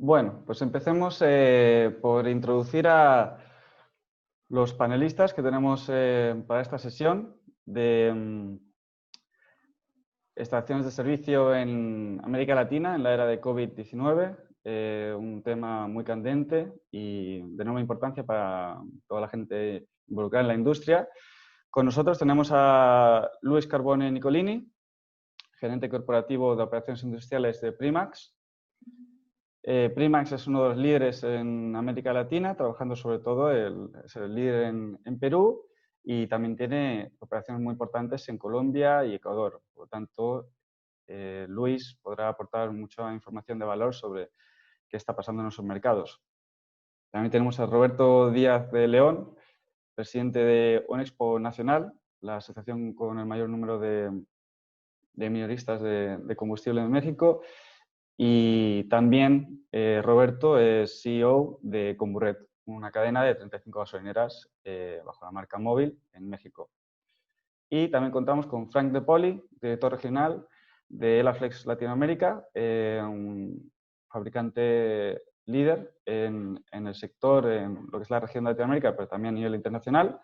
Bueno, pues empecemos por introducir a los panelistas que tenemos para esta sesión de estaciones de servicio en América Latina en la era de COVID-19, un tema muy candente y de enorme importancia para toda la gente involucrada en la industria. Con nosotros tenemos a Luis Carbone Nicolini, gerente corporativo de operaciones industriales de Primax. Primax es uno de los líderes en América Latina, trabajando sobre todo, es el líder en Perú y también tiene operaciones muy importantes en Colombia y Ecuador. Por lo tanto, Luis podrá aportar mucha información de valor sobre qué está pasando en nuestros mercados. También tenemos a Roberto Díaz de León, presidente de ONEXPO Nacional, la asociación con el mayor número de minoristas de combustible en México. Y también Roberto es CEO de Comburret, una cadena de 35 gasolineras bajo la marca Móvil en México. Y también contamos con Frank De Poli, director regional de Elaflex Latinoamérica, un fabricante líder en el sector, en lo que es la región de Latinoamérica, pero también a nivel internacional.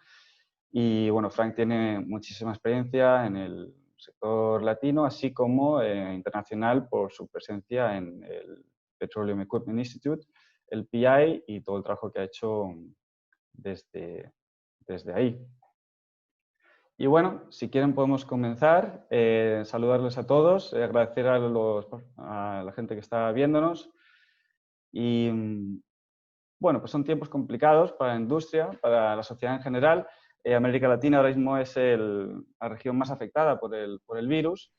Y bueno, Frank tiene muchísima experiencia en el sector latino, así como internacional por su presencia en el Petroleum Equipment Institute, el PI y todo el trabajo que ha hecho desde ahí. Y bueno, si quieren podemos comenzar. Saludarles a todos, agradecer a la gente que está viéndonos. Y bueno, pues son tiempos complicados para la industria, para la sociedad en general. América Latina ahora mismo es la región más afectada por el virus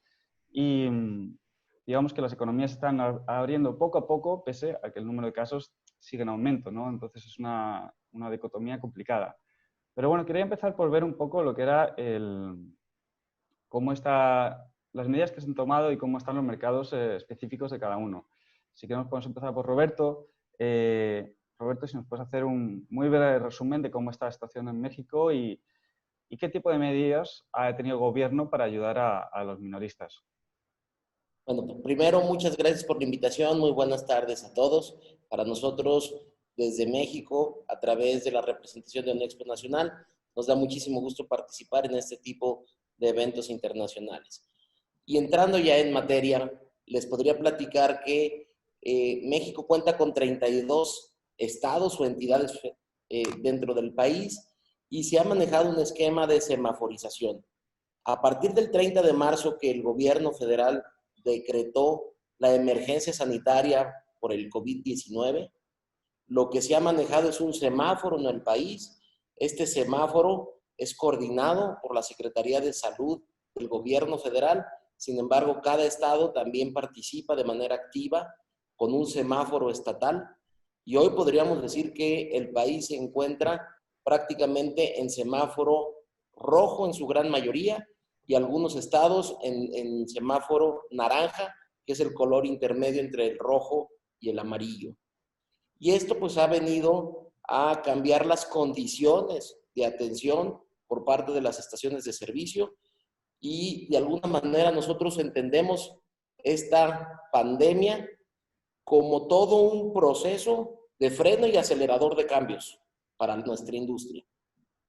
y digamos que las economías están abriendo poco a poco, pese a que el número de casos sigue en aumento, ¿no? Entonces es una dicotomía complicada. Pero bueno, quería empezar por ver un poco lo que era las medidas que se han tomado y cómo están los mercados específicos de cada uno. Si queremos podemos empezar por Roberto. Roberto, si nos puedes hacer un muy breve resumen de cómo está la situación en México y qué tipo de medidas ha tenido el gobierno para ayudar a los minoristas. Bueno, pues primero, muchas gracias por la invitación. Muy buenas tardes a todos. Para nosotros, desde México, a través de la representación de ONEXPO Nacional, nos da muchísimo gusto participar en este tipo de eventos internacionales. Y entrando ya en materia, les podría platicar que México cuenta con 32 estados o entidades dentro del país y se ha manejado un esquema de semaforización. A partir del 30 de marzo que el gobierno federal decretó la emergencia sanitaria por el COVID-19, lo que se ha manejado es un semáforo en el país. Este semáforo es coordinado por la Secretaría de Salud del gobierno federal. Sin embargo, cada estado también participa de manera activa con un semáforo estatal. Y hoy podríamos decir que el país se encuentra prácticamente en semáforo rojo en su gran mayoría y algunos estados en semáforo naranja, que es el color intermedio entre el rojo y el amarillo. Y esto pues ha venido a cambiar las condiciones de atención por parte de las estaciones de servicio y de alguna manera nosotros entendemos esta pandemia como todo un proceso de freno y acelerador de cambios para nuestra industria.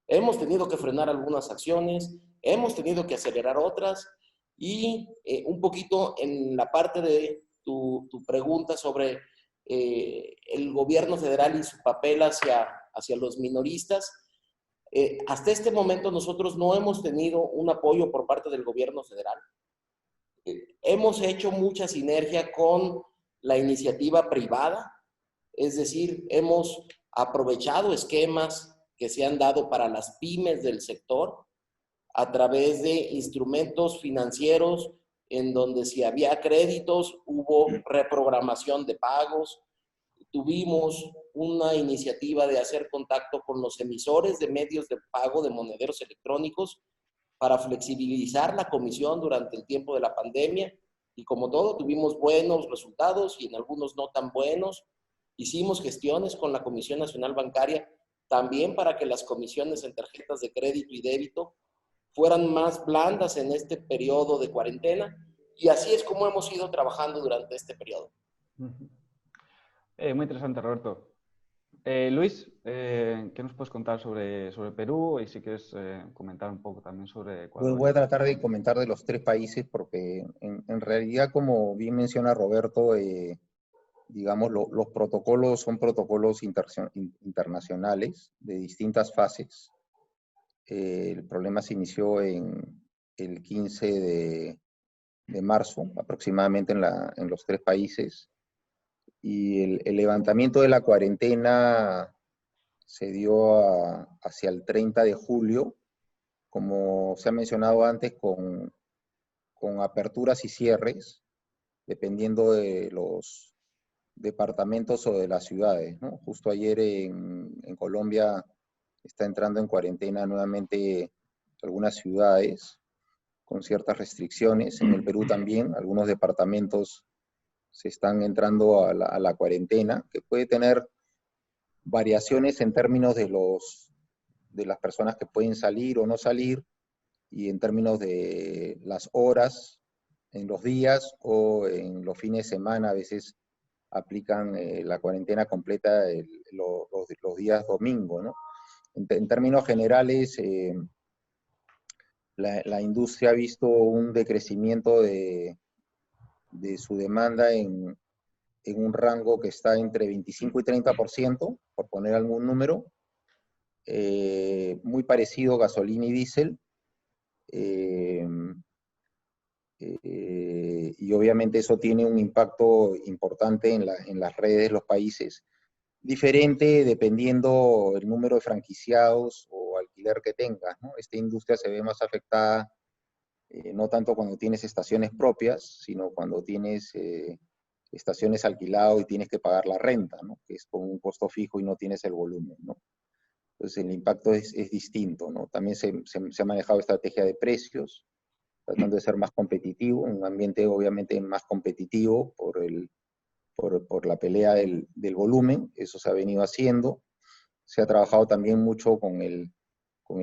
Hemos tenido que frenar algunas acciones, hemos tenido que acelerar otras y un poquito en la parte de tu pregunta sobre el gobierno federal y su papel hacia los minoristas. Hasta este momento nosotros no hemos tenido un apoyo por parte del gobierno federal. Hemos hecho mucha sinergia con la iniciativa privada, es decir, hemos aprovechado esquemas que se han dado para las pymes del sector a través de instrumentos financieros en donde si había créditos hubo reprogramación de pagos. Tuvimos una iniciativa de hacer contacto con los emisores de medios de pago de monederos electrónicos para flexibilizar la comisión durante el tiempo de la pandemia y como todo tuvimos buenos resultados y en algunos no tan buenos. Hicimos gestiones con la Comisión Nacional Bancaria también para que las comisiones en tarjetas de crédito y débito fueran más blandas en este periodo de cuarentena y así es como hemos ido trabajando durante este periodo. Muy interesante, Roberto. Luis, ¿qué nos puedes contar sobre Perú? Y si quieres comentar un poco también sobre Ecuador. Voy a tratar de comentar de los tres países porque en realidad, como bien menciona Roberto, digamos, los protocolos son protocolos internacionales de distintas fases. El problema se inició el 15 de marzo, aproximadamente en los tres países, y el levantamiento de la cuarentena se dio hacia el 30 de julio, como se ha mencionado antes, con aperturas y cierres, dependiendo de los departamentos o de las ciudades, ¿no? Justo ayer en Colombia está entrando en cuarentena nuevamente algunas ciudades con ciertas restricciones. En el Perú también, algunos departamentos se están entrando a la cuarentena, que puede tener variaciones en términos de las personas que pueden salir o no salir, y en términos de las horas en los días o en los fines de semana. A veces aplican la cuarentena completa los días domingo, ¿no? En términos generales, la industria ha visto un decrecimiento de su demanda en un rango que está entre 25 y 30%, por poner algún número, muy parecido a gasolina y diésel. Y obviamente eso tiene un impacto importante en las redes de los países, diferente dependiendo el número de franquiciados o alquiler que tengas, ¿no? Esta industria se ve más afectada, no tanto cuando tienes estaciones propias, sino cuando tienes estaciones alquiladas y tienes que pagar la renta, ¿no? Que es con un costo fijo y no tienes el volumen, ¿no? Entonces el impacto es distinto, ¿no? También se ha manejado estrategia de precios, tratando de ser más competitivo, un ambiente obviamente más competitivo por la pelea del volumen. Eso se ha venido haciendo. Se ha trabajado también mucho con el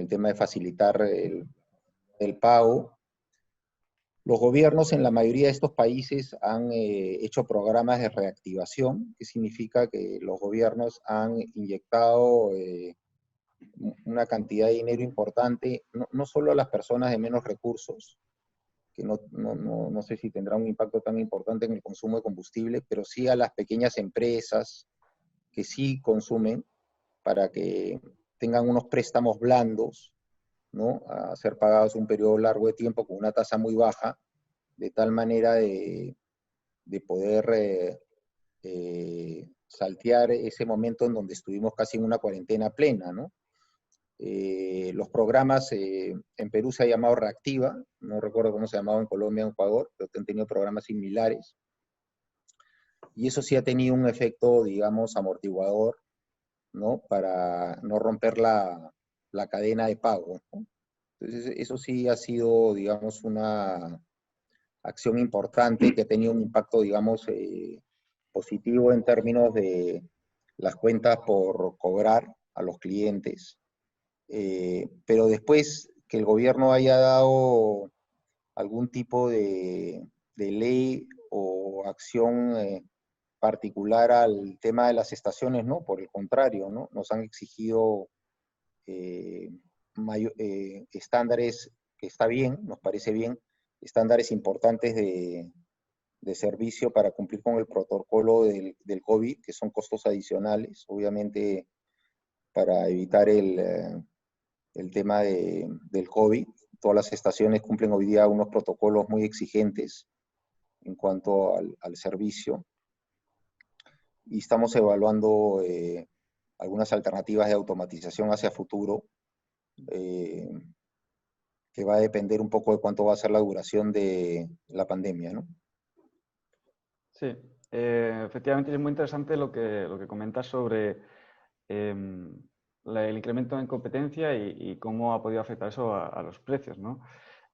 tema de facilitar el pago. Los gobiernos en la mayoría de estos países han hecho programas de reactivación, que significa que los gobiernos han inyectado una cantidad de dinero importante, no solo a las personas de menos recursos, que no sé si tendrá un impacto tan importante en el consumo de combustible, pero sí a las pequeñas empresas que sí consumen, para que tengan unos préstamos blandos, ¿no? A ser pagados un periodo largo de tiempo con una tasa muy baja, de tal manera de poder saltear ese momento en donde estuvimos casi en una cuarentena plena, ¿no? Los programas en Perú se ha llamado Reactiva, no recuerdo cómo se llamaba en Colombia o en Ecuador, pero han tenido programas similares, y eso sí ha tenido un efecto, digamos, amortiguador, ¿no? Para no romper la cadena de pago, ¿no? Entonces eso sí ha sido, digamos, una acción importante que ha tenido un impacto, digamos, positivo en términos de las cuentas por cobrar a los clientes. Pero después que el gobierno haya dado algún tipo de ley o acción particular al tema de las estaciones, ¿no? Por el contrario, ¿no? Nos han exigido estándares, que está bien, nos parece bien, estándares importantes de servicio para cumplir con el protocolo del COVID, que son costos adicionales, obviamente para evitar el tema del COVID. Todas las estaciones cumplen hoy día unos protocolos muy exigentes en cuanto al servicio, y estamos evaluando algunas alternativas de automatización hacia futuro, que va a depender un poco de cuánto va a ser la duración de la pandemia, ¿no? Sí, efectivamente es muy interesante lo que comentas sobre el incremento en competencia y cómo ha podido afectar eso a los precios, ¿no?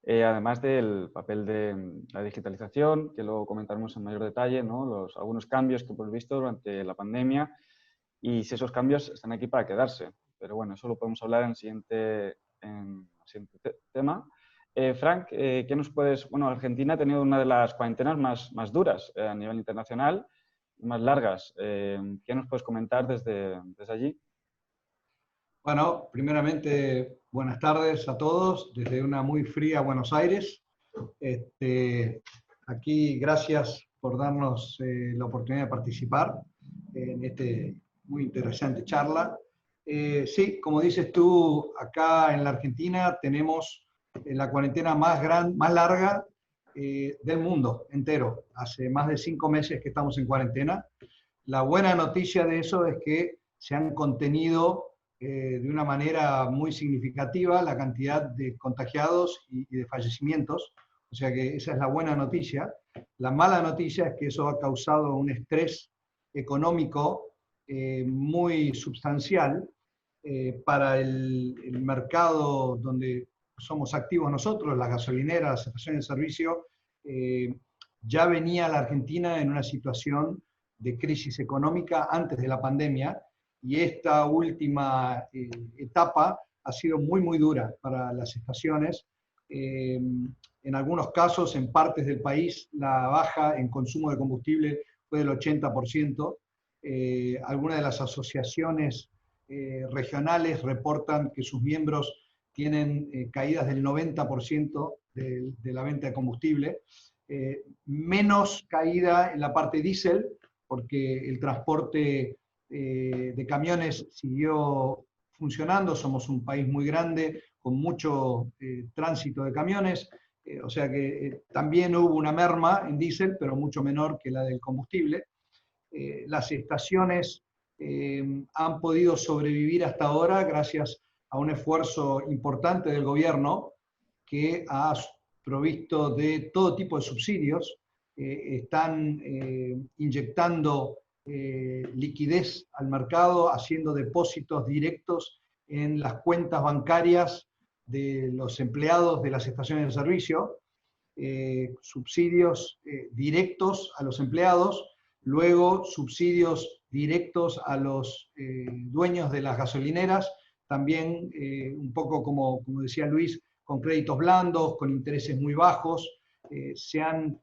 Además del papel de la digitalización, que luego comentaremos en mayor detalle, ¿no? Algunos cambios que hemos visto durante la pandemia y si esos cambios están aquí para quedarse. Pero bueno, eso lo podemos hablar en el siguiente tema. Frank, ¿qué nos puedes...? Bueno, Argentina ha tenido una de las cuarentenas más duras a nivel internacional más largas. ¿Qué nos puedes comentar desde allí? Bueno, primeramente, buenas tardes a todos desde una muy fría Buenos Aires. Aquí, gracias por darnos la oportunidad de participar en este muy interesante charla. Sí, como dices tú, acá en la Argentina tenemos la cuarentena más larga del mundo entero. Hace más de 5 meses que estamos en cuarentena. La buena noticia de eso es que se han contenido de una manera muy significativa la cantidad de contagiados y de fallecimientos. O sea que esa es la buena noticia. La mala noticia es que eso ha causado un estrés económico muy sustancial para el mercado donde somos activos nosotros, las gasolineras, las estaciones de servicio. Ya venía la Argentina en una situación de crisis económica antes de la pandemia, y esta última etapa ha sido muy dura para las estaciones. En algunos casos, en partes del país, la baja en consumo de combustible fue del 80%. Algunas de las asociaciones regionales reportan que sus miembros tienen caídas del 90% de la venta de combustible. Menos caída en la parte diésel, porque el transporte de camiones siguió funcionando. Somos un país muy grande, con mucho tránsito de camiones, o sea que también hubo una merma en diésel, pero mucho menor que la del combustible. Las estaciones han podido sobrevivir hasta ahora gracias a un esfuerzo importante del gobierno, que ha provisto de todo tipo de subsidios. Están inyectando liquidez al mercado, haciendo depósitos directos en las cuentas bancarias de los empleados de las estaciones de servicio, subsidios directos a los empleados, luego subsidios directos a los dueños de las gasolineras, también un poco como decía Luis, con créditos blandos, con intereses muy bajos. Se han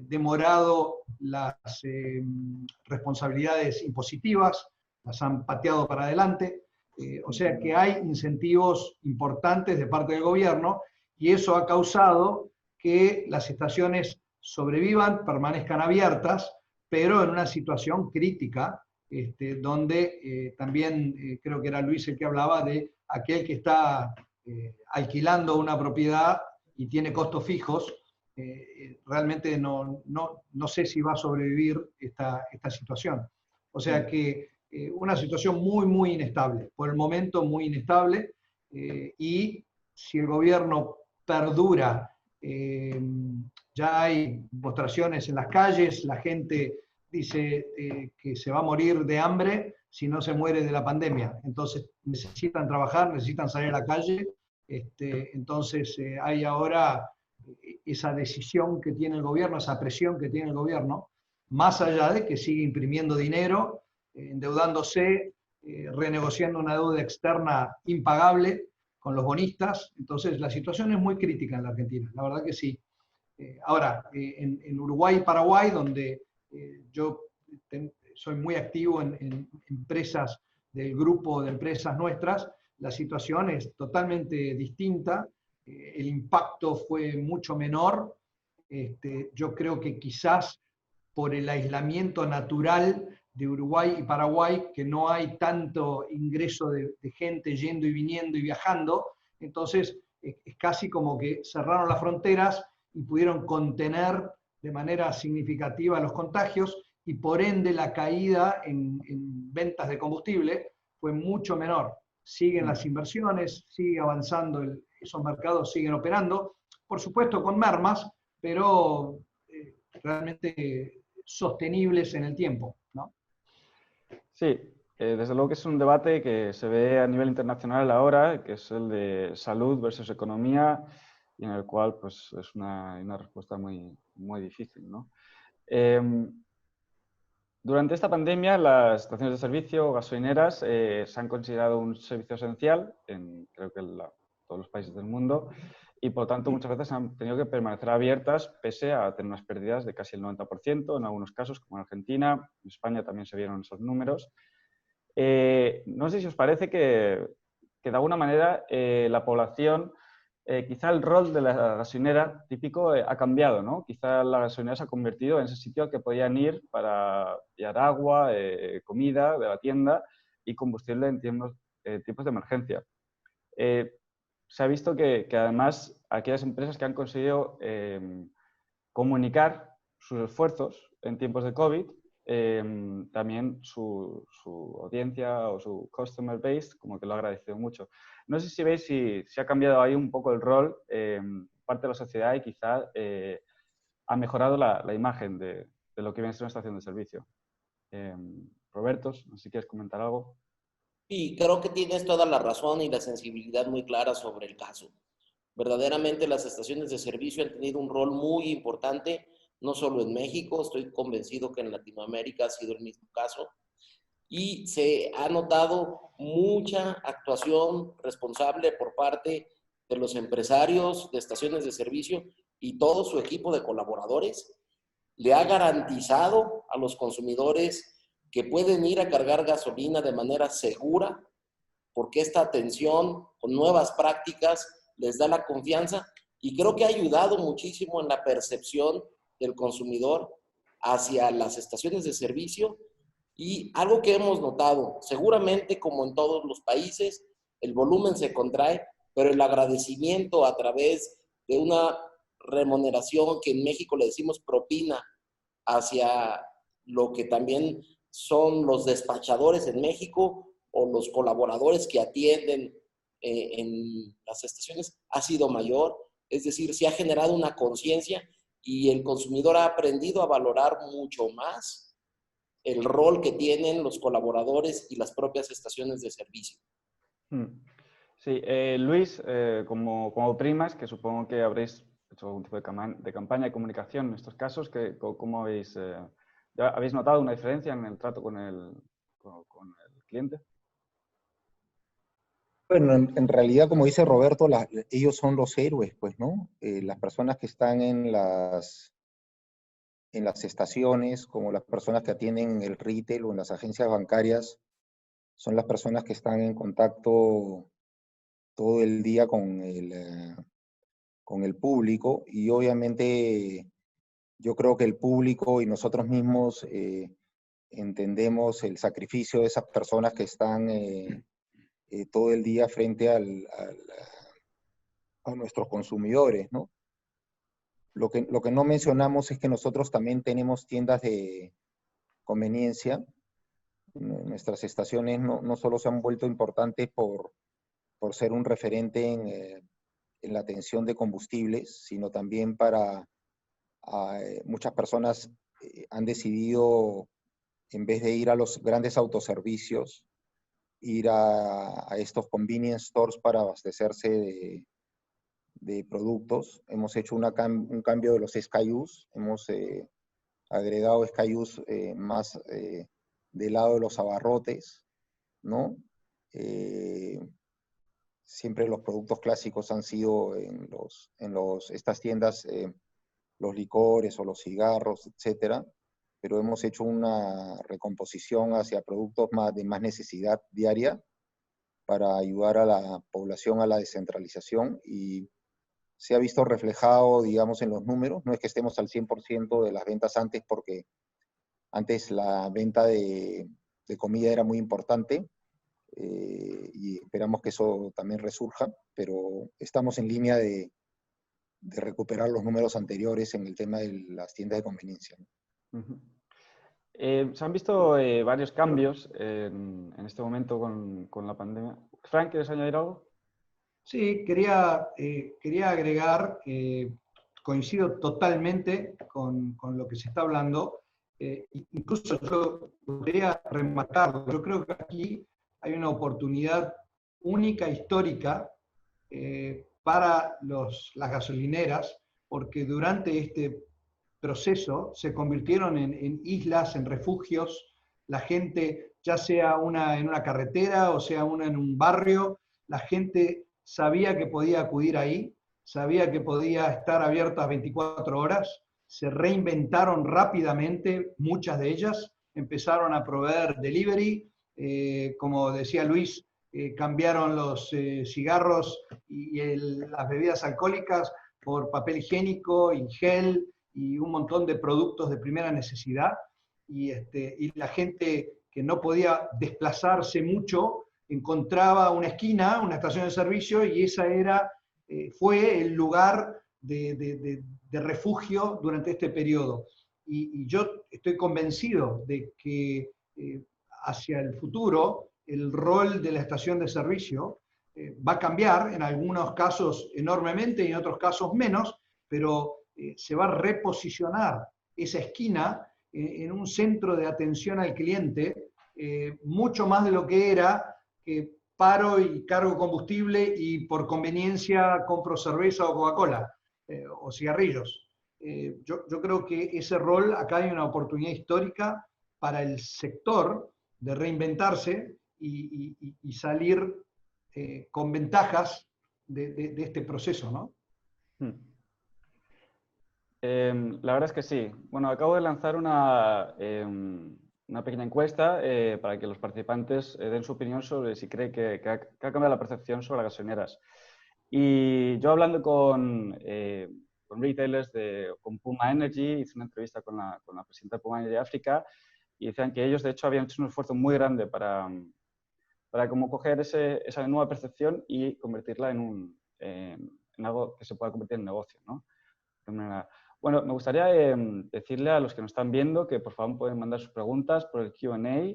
demorado las responsabilidades impositivas, las han pateado para adelante. O sea que hay incentivos importantes de parte del gobierno, y eso ha causado que las estaciones sobrevivan, permanezcan abiertas, pero en una situación crítica, donde también creo que era Luis el que hablaba de aquel que está alquilando una propiedad y tiene costos fijos. Realmente no sé si va a sobrevivir esta situación. O sea que una situación muy inestable, por el momento muy inestable, y si el gobierno perdura, ya hay demostraciones en las calles, la gente dice que se va a morir de hambre si no se muere de la pandemia. Entonces necesitan trabajar, necesitan salir a la calle. Entonces hay ahora esa decisión que tiene el gobierno, esa presión que tiene el gobierno, más allá de que sigue imprimiendo dinero, endeudándose, renegociando una deuda externa impagable con los bonistas. Entonces la situación es muy crítica en la Argentina, la verdad que sí. Ahora, en Uruguay y Paraguay, donde yo soy muy activo en empresas del grupo de empresas nuestras, la situación es totalmente distinta. El impacto fue mucho menor. Yo creo que quizás por el aislamiento natural de Uruguay y Paraguay, que no hay tanto ingreso de gente yendo y viniendo y viajando, entonces es casi como que cerraron las fronteras y pudieron contener de manera significativa los contagios, y por ende la caída en ventas de combustible fue mucho menor. Siguen las inversiones, sigue avanzando, esos mercados siguen operando, por supuesto con mermas, pero realmente sostenibles en el tiempo, ¿no? Sí, desde luego que es un debate que se ve a nivel internacional ahora, que es el de salud versus economía, y en el cual pues, es una respuesta muy difícil, ¿no? Durante esta pandemia, las estaciones de servicio o gasolineras se han considerado un servicio esencial en creo que todos los países del mundo, y por tanto muchas veces han tenido que permanecer abiertas pese a tener unas pérdidas de casi el 90% en algunos casos, como en Argentina. En España también se vieron esos números. No sé si os parece que de alguna manera la población, quizá el rol de la gasolinera típico ha cambiado, ¿no? Quizá la gasolinera se ha convertido en ese sitio al que podían ir para pillar agua, comida de la tienda y combustible en tiempos de emergencia. Se ha visto que además aquellas empresas que han conseguido comunicar sus esfuerzos en tiempos de COVID, también su audiencia o su customer base como que lo ha agradecido mucho. No sé si veis si ha cambiado ahí un poco el rol parte de la sociedad y quizá ha mejorado la imagen de lo que viene a ser una estación de servicio. Roberto, no sé si quieres comentar algo. Y creo que tienes toda la razón y la sensibilidad muy clara sobre el caso. Verdaderamente las estaciones de servicio han tenido un rol muy importante, no solo en México, estoy convencido que en Latinoamérica ha sido el mismo caso. Y se ha notado mucha actuación responsable por parte de los empresarios de estaciones de servicio y todo su equipo de colaboradores. Le ha garantizado a los consumidores que pueden ir a cargar gasolina de manera segura, porque esta atención con nuevas prácticas les da la confianza y creo que ha ayudado muchísimo en la percepción del consumidor hacia las estaciones de servicio. Y algo que hemos notado, seguramente como en todos los países, el volumen se contrae, pero el agradecimiento a través de una remuneración que en México le decimos propina hacia lo que también son los despachadores en México o los colaboradores que atienden en las estaciones ha sido mayor. Es decir, se ha generado una conciencia y el consumidor ha aprendido a valorar mucho más el rol que tienen los colaboradores y las propias estaciones de servicio. Sí, Luis, como primas, que supongo que habréis hecho algún tipo de campaña de comunicación en estos casos, ¿cómo habéis notado una diferencia en el trato con el cliente? Bueno, en realidad, como dice Roberto, ellos son los héroes, pues, ¿no? Las personas que están en las estaciones, como las personas que atienden el retail o en las agencias bancarias, son las personas que están en contacto todo el día con el público, y obviamente yo creo que el público y nosotros mismos entendemos el sacrificio de esas personas que están todo el día frente a nuestros consumidores, ¿no? Lo que no mencionamos es que nosotros también tenemos tiendas de conveniencia. Nuestras estaciones no solo se han vuelto importantes por ser un referente en la atención de combustibles, sino también muchas personas han decidido, en vez de ir a los grandes autoservicios, ir a estos convenience stores para abastecerse de productos. Hemos hecho un cambio de los SKUs, hemos agregado SKUs más del lado de los abarrotes, ¿no? Siempre los productos clásicos han sido en estas tiendas los licores o los cigarros, etcétera, pero hemos hecho una recomposición hacia productos de más necesidad diaria para ayudar a la población a la descentralización, y se ha visto reflejado, digamos, en los números. No es que estemos al 100% de las ventas antes, porque antes la venta de comida era muy importante, y esperamos que eso también resurja, pero estamos en línea de recuperar los números anteriores en el tema de las tiendas de conveniencia. Se han visto varios cambios en este momento con la pandemia. Frank, ¿quieres añadir algo? Sí, quería agregar, coincido totalmente con lo que se está hablando. Incluso yo podría remarcarlo. Yo creo que aquí hay una oportunidad única, histórica, para las gasolineras, porque durante este proceso se convirtieron en islas, en refugios. La gente, ya sea en una carretera o sea una en un barrio, la gente sabía que podía acudir ahí, sabía que podía estar abiertas 24 horas, se reinventaron rápidamente, muchas de ellas, empezaron a proveer delivery, como decía Luis, cambiaron los cigarros y las bebidas alcohólicas por papel higiénico y gel y un montón de productos de primera necesidad, y la gente que no podía desplazarse mucho encontraba una esquina, una estación de servicio, y esa fue el lugar de refugio durante este periodo. Y yo estoy convencido de que hacia el futuro el rol de la estación de servicio va a cambiar, en algunos casos enormemente y en otros casos menos, pero se va a reposicionar esa esquina en un centro de atención al cliente, mucho más de lo que era paro y cargo combustible y por conveniencia compro cerveza o Coca-Cola o cigarrillos. Yo creo que ese rol, acá hay una oportunidad histórica para el sector de reinventarse y salir con ventajas de este proceso, ¿no? La verdad es que sí. Bueno, acabo de lanzar una pequeña encuesta para que los participantes den su opinión sobre si cree que ha cambiado la percepción sobre las gasolineras. Y yo hablando con retailers, con Puma Energy, hice una entrevista con la presidenta de Puma Energy de África, y decían que ellos de hecho habían hecho un esfuerzo muy grande para como coger esa nueva percepción y convertirla en algo que se pueda convertir en negocio, ¿no? Bueno, me gustaría decirle a los que nos están viendo que por favor pueden mandar sus preguntas por el Q&A,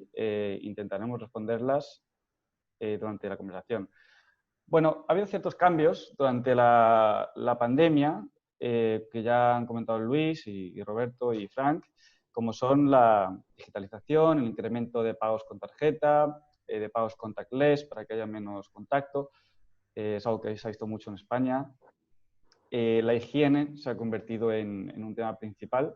intentaremos responderlas durante la conversación. Bueno, ha habido ciertos cambios durante la pandemia que ya han comentado Luis y Roberto y Frank, como son la digitalización, el incremento de pagos con tarjeta, de pagos contactless para que haya menos contacto, es algo que se ha visto mucho en España. La higiene se ha convertido en un tema principal.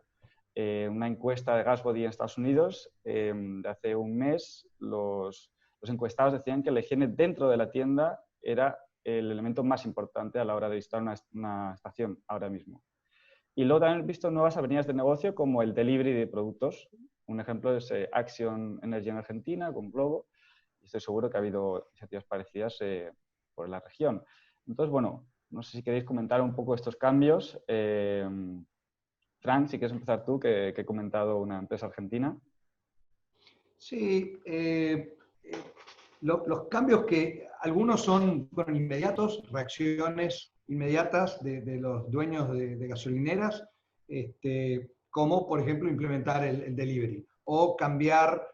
Una encuesta de Gasbody en Estados Unidos de hace un mes, los encuestados decían que la higiene dentro de la tienda era el elemento más importante a la hora de visitar una estación ahora mismo. Y luego también he visto nuevas avenidas de negocio como el delivery de productos. Un ejemplo es Action Energy en Argentina con Globo. Y estoy seguro que ha habido iniciativas parecidas por la región. Entonces, bueno, no sé si queréis comentar un poco estos cambios. Frank, si quieres empezar tú, que he comentado una empresa argentina. Sí, los cambios que algunos son inmediatos, reacciones inmediatas de los dueños de gasolineras, como por ejemplo implementar el delivery o cambiar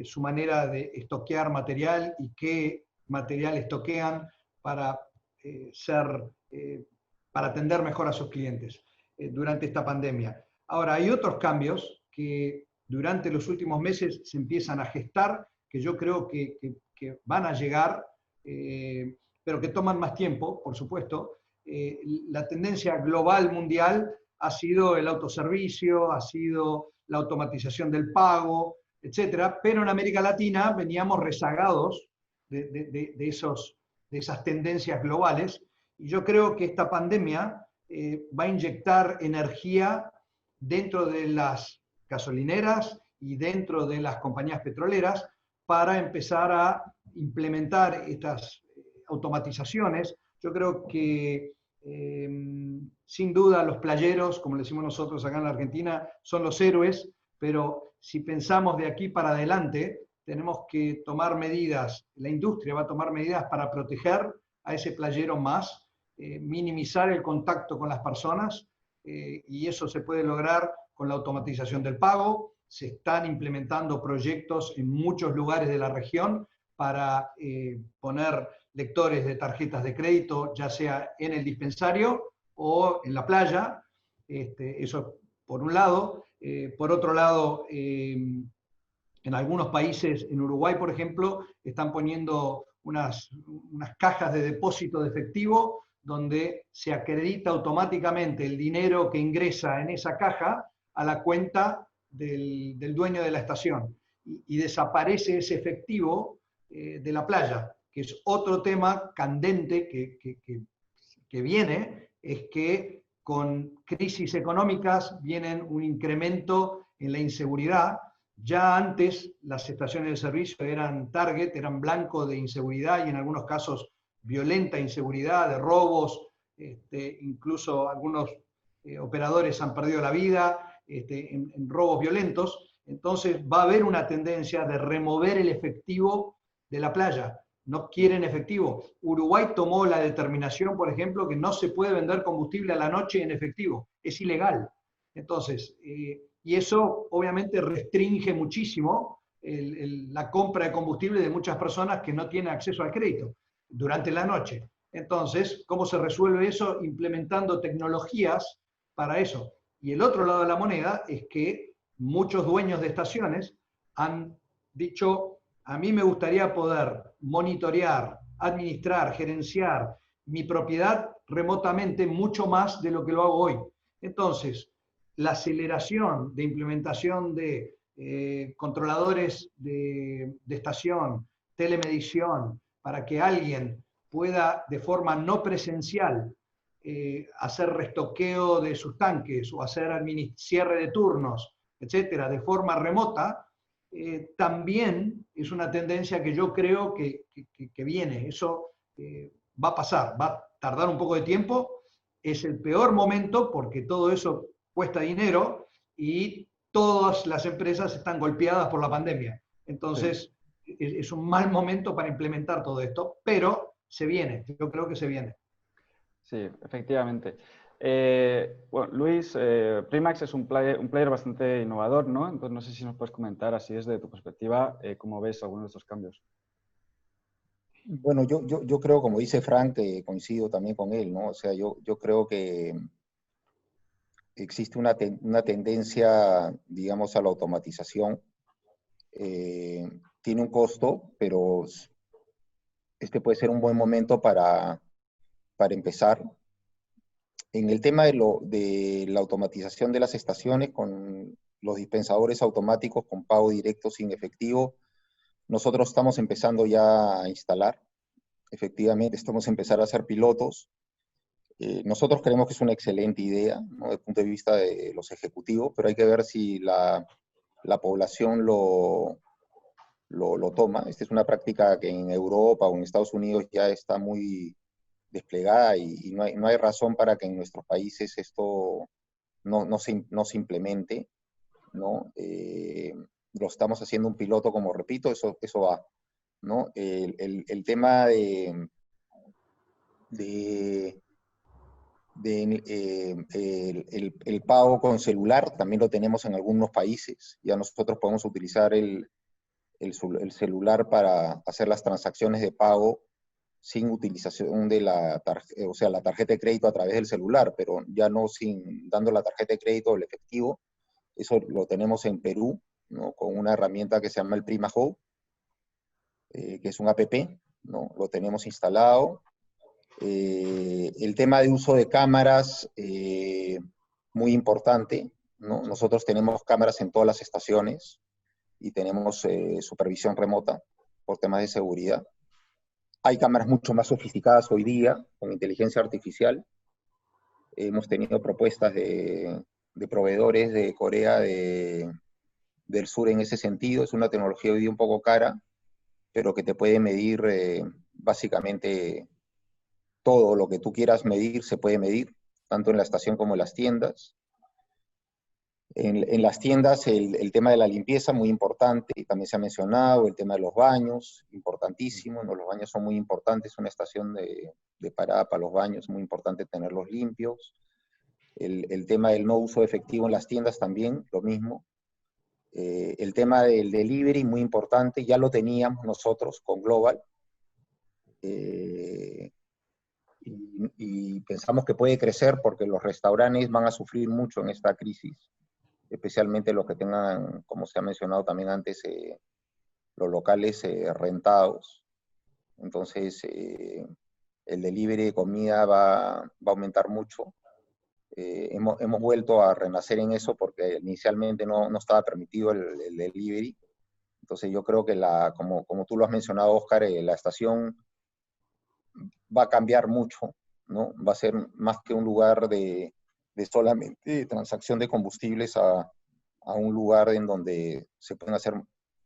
su manera de estoquear material y qué material estoquean para atender mejor a sus clientes durante esta pandemia. Ahora, hay otros cambios que durante los últimos meses se empiezan a gestar, que yo creo que van a llegar, pero que toman más tiempo, por supuesto. La tendencia global mundial ha sido el autoservicio, ha sido la automatización del pago, etcétera, pero en América Latina veníamos rezagados de esas tendencias globales, y yo creo que esta pandemia va a inyectar energía dentro de las gasolineras y dentro de las compañías petroleras para empezar a implementar estas automatizaciones. Yo creo que sin duda los playeros, como le decimos nosotros acá en la Argentina, son los héroes, pero si pensamos de aquí para adelante, tenemos que tomar medidas, la industria va a tomar medidas para proteger a ese playero más, minimizar el contacto con las personas, y eso se puede lograr con la automatización del pago. Se están implementando proyectos en muchos lugares de la región para poner lectores de tarjetas de crédito, ya sea en el dispensario o en la playa. Eso por un lado. Por otro lado, en algunos países, en Uruguay, por ejemplo, están poniendo unas cajas de depósito de efectivo donde se acredita automáticamente el dinero que ingresa en esa caja a la cuenta del dueño de la estación. Y desaparece ese efectivo de la playa, que es otro tema candente que viene, es que con crisis económicas vienen un incremento en la inseguridad. Ya antes las estaciones de servicio eran target, eran blanco de inseguridad y en algunos casos violenta inseguridad, de robos, incluso algunos operadores han perdido la vida en robos violentos. Entonces va a haber una tendencia de remover el efectivo de la playa. No quieren efectivo. Uruguay tomó la determinación, por ejemplo, que no se puede vender combustible a la noche en efectivo. Es ilegal. Entonces, y eso obviamente restringe muchísimo la compra de combustible de muchas personas que no tienen acceso al crédito durante la noche. Entonces, ¿cómo se resuelve eso? Implementando tecnologías para eso. Y el otro lado de la moneda es que muchos dueños de estaciones han dicho, a mí me gustaría poder monitorear, administrar, gerenciar mi propiedad remotamente mucho más de lo que lo hago hoy. Entonces, la aceleración de implementación de controladores de estación, telemedición, para que alguien pueda de forma no presencial hacer restoqueo de sus tanques o hacer cierre de turnos, etcétera, de forma remota, también es una tendencia que yo creo que viene. Eso va a pasar, va a tardar un poco de tiempo. Es el peor momento porque todo eso cuesta dinero y todas las empresas están golpeadas por la pandemia. Entonces, es un mal momento para implementar todo esto, pero se viene, yo creo que se viene. Sí, efectivamente. Bueno, Luis, Primax es un player bastante innovador, ¿no? Entonces no sé si nos puedes comentar así desde tu perspectiva cómo ves algunos de estos cambios. Bueno, yo creo, como dice Frank, que coincido también con él, ¿no? O sea, yo creo que existe una tendencia, digamos, a la automatización. Tiene un costo, pero este puede ser un buen momento para empezar. En el tema de la automatización de las estaciones con los dispensadores automáticos con pago directo sin efectivo, nosotros estamos empezando ya a instalar. Efectivamente, estamos a empezar a hacer pilotos. Nosotros creemos que es una excelente idea, ¿no? Desde el punto de vista de los ejecutivos, pero hay que ver si la población lo toma. Esta es una práctica que en Europa o en Estados Unidos ya está muy desplegada y no hay razón para que en nuestros países esto no se implemente, ¿no? Lo estamos haciendo un piloto, como repito, eso va, ¿no? El tema el pago con celular también lo tenemos en algunos países. Ya nosotros podemos utilizar el celular para hacer las transacciones de pago sin utilización de la tarjeta de crédito a través del celular, pero ya no dando la tarjeta de crédito o el efectivo. Eso lo tenemos en Perú, ¿no? Con una herramienta que se llama el Prima Hub, que es un app, ¿no? Lo tenemos instalado. El tema de uso de cámaras, muy importante, ¿no? Nosotros tenemos cámaras en todas las estaciones y tenemos supervisión remota por temas de seguridad. Hay cámaras mucho más sofisticadas hoy día, con inteligencia artificial. Hemos tenido propuestas de proveedores de Corea del Sur en ese sentido. Es una tecnología hoy día un poco cara, pero que te puede medir básicamente todo lo que tú quieras medir, se puede medir, tanto en la estación como en las tiendas. En las tiendas el tema de la limpieza, muy importante, también se ha mencionado, el tema de los baños, importantísimo, ¿no? Los baños son muy importantes, una estación de parada para los baños, muy importante tenerlos limpios. El tema del no uso efectivo en las tiendas también, lo mismo. El tema del delivery, muy importante, ya lo teníamos nosotros con Global, y pensamos que puede crecer porque los restaurantes van a sufrir mucho en esta crisis, especialmente los que tengan, como se ha mencionado también antes, los locales rentados. Entonces, el delivery de comida va a aumentar mucho. Hemos vuelto a renacer en eso porque inicialmente no estaba permitido el delivery. Entonces yo creo que, como tú lo has mencionado, Oscar, la estación va a cambiar mucho, ¿no? Va a ser más que un lugar de solamente transacción de combustibles a un lugar en donde se pueden hacer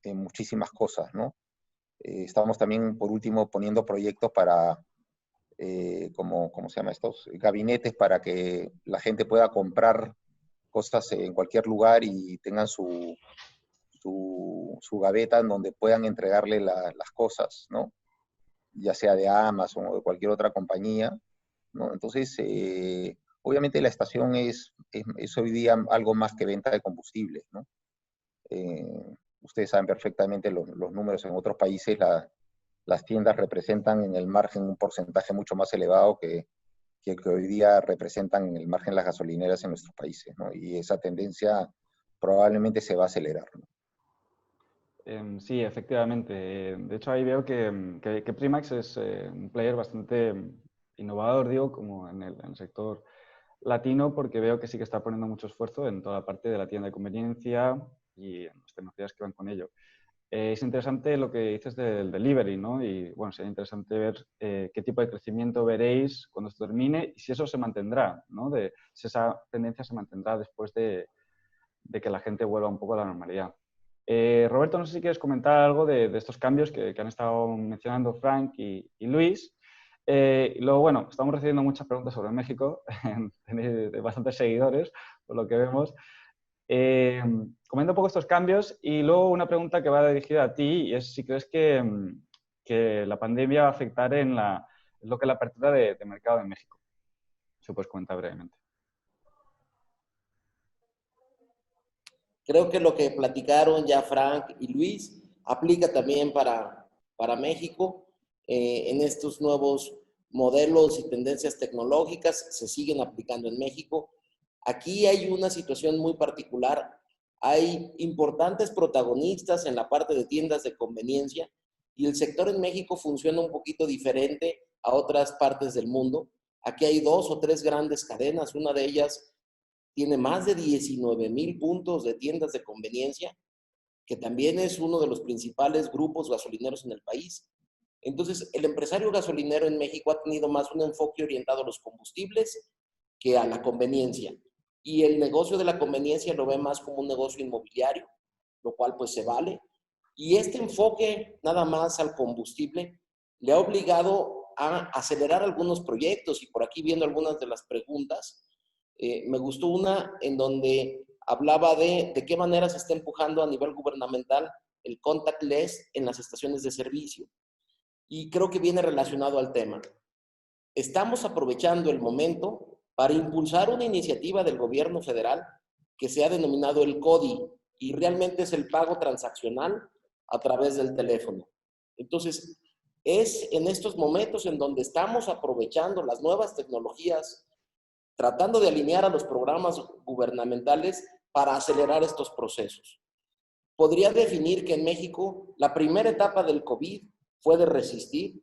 muchísimas cosas, ¿no? Estamos también, por último, poniendo proyectos para, ¿cómo se llama estos? Gabinetes para que la gente pueda comprar cosas en cualquier lugar y tengan su gaveta en donde puedan entregarle las cosas, ¿no? Ya sea de Amazon o de cualquier otra compañía, ¿no? Entonces, obviamente la estación es hoy día algo más que venta de combustible, ¿no? Ustedes saben perfectamente los números en otros países, las tiendas representan en el margen un porcentaje mucho más elevado que hoy día representan en el margen las gasolineras en nuestros países, ¿no? Y esa tendencia probablemente se va a acelerar, ¿no? Sí, efectivamente. De hecho, ahí veo que Primax es un player bastante innovador, digo, como en el sector latino, porque veo que sí que está poniendo mucho esfuerzo en toda la parte de la tienda de conveniencia y en las tecnologías que van con ello. Es interesante lo que dices del delivery, ¿no? Y bueno, sería interesante ver qué tipo de crecimiento veréis cuando esto termine y si eso se mantendrá, ¿no? Si esa tendencia se mantendrá después de que la gente vuelva un poco a la normalidad. Roberto, no sé si quieres comentar algo de estos cambios que han estado mencionando Frank y Luis. Y luego, bueno, estamos recibiendo muchas preguntas sobre México, tenéis bastantes seguidores, por lo que vemos. Comenta un poco estos cambios y luego una pregunta que va dirigida a ti y es si crees que la pandemia va a afectar en lo que es la apertura de mercado en México. Si puedes comentar brevemente. Creo que lo que platicaron ya Frank y Luis aplica también para México. En estos nuevos modelos y tendencias tecnológicas se siguen aplicando en México. Aquí hay una situación muy particular. Hay importantes protagonistas en la parte de tiendas de conveniencia y el sector en México funciona un poquito diferente a otras partes del mundo. Aquí hay 2 o 3 grandes cadenas, una de ellas tiene más de 19,000 puntos de tiendas de conveniencia, que también es uno de los principales grupos gasolineros en el país. Entonces, el empresario gasolinero en México ha tenido más un enfoque orientado a los combustibles que a la conveniencia. Y el negocio de la conveniencia lo ve más como un negocio inmobiliario, lo cual pues se vale. Y este enfoque nada más al combustible le ha obligado a acelerar algunos proyectos. Y por aquí viendo algunas de las preguntas, me gustó una en donde hablaba de qué manera se está empujando a nivel gubernamental el contactless en las estaciones de servicio. Y creo que viene relacionado al tema. Estamos aprovechando el momento para impulsar una iniciativa del gobierno federal que se ha denominado el CODI y realmente es el pago transaccional a través del teléfono. Entonces, es en estos momentos en donde estamos aprovechando las nuevas tecnologías, tratando de alinear a los programas gubernamentales para acelerar estos procesos. Podría definir que en México la primera etapa del COVID fue de resistir.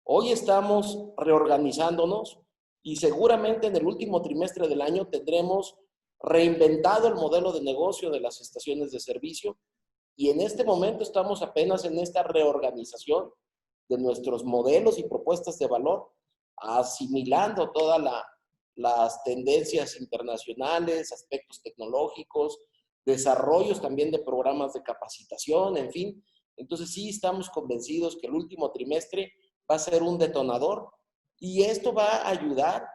Hoy estamos reorganizándonos y seguramente en el último trimestre del año tendremos reinventado el modelo de negocio de las estaciones de servicio y en este momento estamos apenas en esta reorganización de nuestros modelos y propuestas de valor, asimilando todas las tendencias internacionales, aspectos tecnológicos, desarrollos también de programas de capacitación, en fin. Entonces sí estamos convencidos que el último trimestre va a ser un detonador y esto va a ayudar